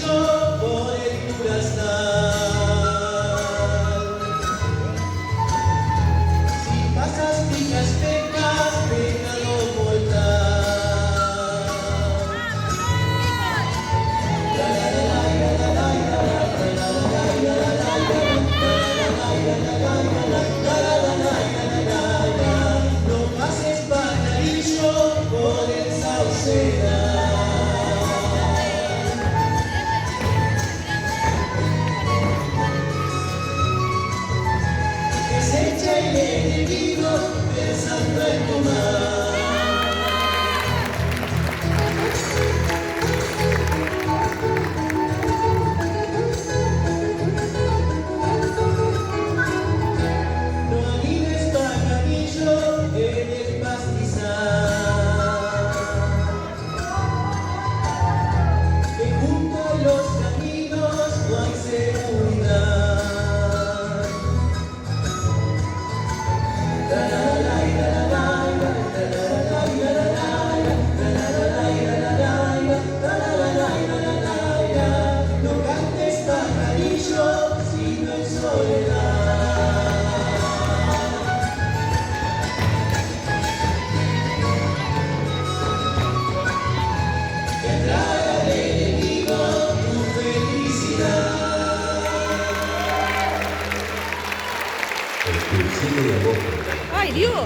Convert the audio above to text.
pajarillo por el durazal. Si pasas picas pecas, pecado mortal. No pases pajarillo por el saucedal. Que se echa el enemigo pensando en tu mal. No anides pajarillo en el pastizal, que junto a los caminos no hay seguridad. No cantes pajarillo sino en soledad. Que trae al enemigo tu felicidad. El 15 de agosto. ¡Ay, Dios!